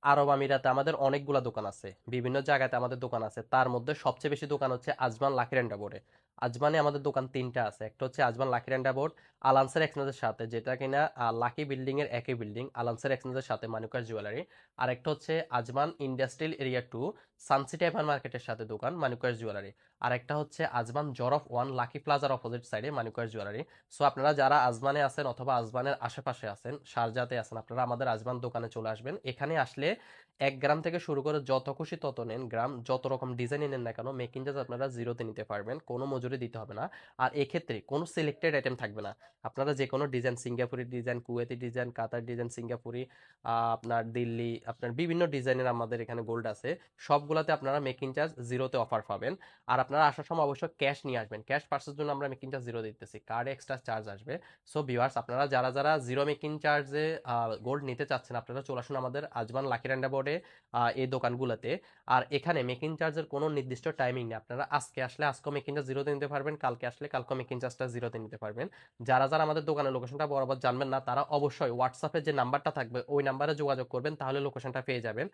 আরব আমিরাতে আমাদের অনেকগুলা দোকান আছে, বিভিন্ন জায়গাতে আমাদের দোকান আছে। তার মধ্যে সবচেয়ে বেশি দোকান হচ্ছে আজমান লাকি রেন্ডা বোর্ডে। আজমানে আমাদের দোকান তিনটা আছে, একটা হচ্ছে আজমান লাকি রেন্ডা বোর্ড আলানসার এক্সচেঞ্জের সাথে, যেটা কিনা লাকি বিল্ডিং এর একই বিল্ডিং আলানসার এক্সচেঞ্জের সাথে মানিকার জুয়েলারি। আর একটা হচ্ছে Ajman industrial area 2 Sun City hyper মার্কেটের সাথে দোকান মানিকার জুয়েলারি। আর একটা হচ্ছে আজমান জরফ 1 লাকি প্লাজার অপোজিট সাইডে মানিকার জুয়েলারি। সো আপনারা যারা আজমানে আছেন অথবা আজমানের আশেপাশে আছেন, শারজাতে আছেন, আপনারা আমাদের আজমান দোকানে চলে আসবেন। এখানে আসলে 1 গ্রাম থেকে শুরু করে যত খুশি তত নেন, গ্রাম যত রকম ডিজাইন নেন না কেন, মেকিং চার্জ আপনারা জিরোতে নিতে পারবেন, কোনো মজুরি দিতে হবে না। আর এক্ষেত্রে কোনো সিলেক্টেড আইটেম থাকবে না। আপনারা যে কোনো ডিজাইন, সিঙ্গাপুরি ডিজাইন, কুয়েতি ডিজাইন, কাতার ডিজাইন, সিঙ্গাপুরি, আপনার দিল্লি, আপনার বিভিন্ন ডিজাইনের আমাদের এখানে গোল্ড আছে। সবগুলাতে আপনারা মেকিং চার্জ জিরোতে অফার পাবেন। আর আপনারা আসার সময় অবশ্যই ক্যাশ নিয়ে আসবেন, ক্যাশ পার্সের জন্য আমরা মেকিং চার্জ জিরো দিতেছি, কার্ডে এক্সট্রা চার্জ আসবে। সো ভিউয়ার্স, আপনারা যারা যারা জিরো মেকিং চার্জে গোল্ড নিতে চাচ্ছেন, আপনারা চলে আসুন আমাদের আজমান লাকি রান্ডা বোর্ডে, এই দোকানগুলোতে। আর এখানে মেকিং চার্জের কোনো নির্দিষ্ট টাইমিং নেই, আপনারা আজকে আসলে আজকেও মেকিং চার্জ জিরোতে নিতে পারবেন, কালকে আসলে কালকেও মেকিং চার্জটা জিরোতে নিতে পারবেন। যারা যারা আমাদের দোকানের লোকেশনটা বরাবর জানবেন না, তারা অবশ্যই হোয়াটসঅ্যাপে যে নাম্বারটা থাকবে ওই নাম্বারে যোগাযোগ করবেন, তাহলে লোকেশনটা পেয়ে যাবেন।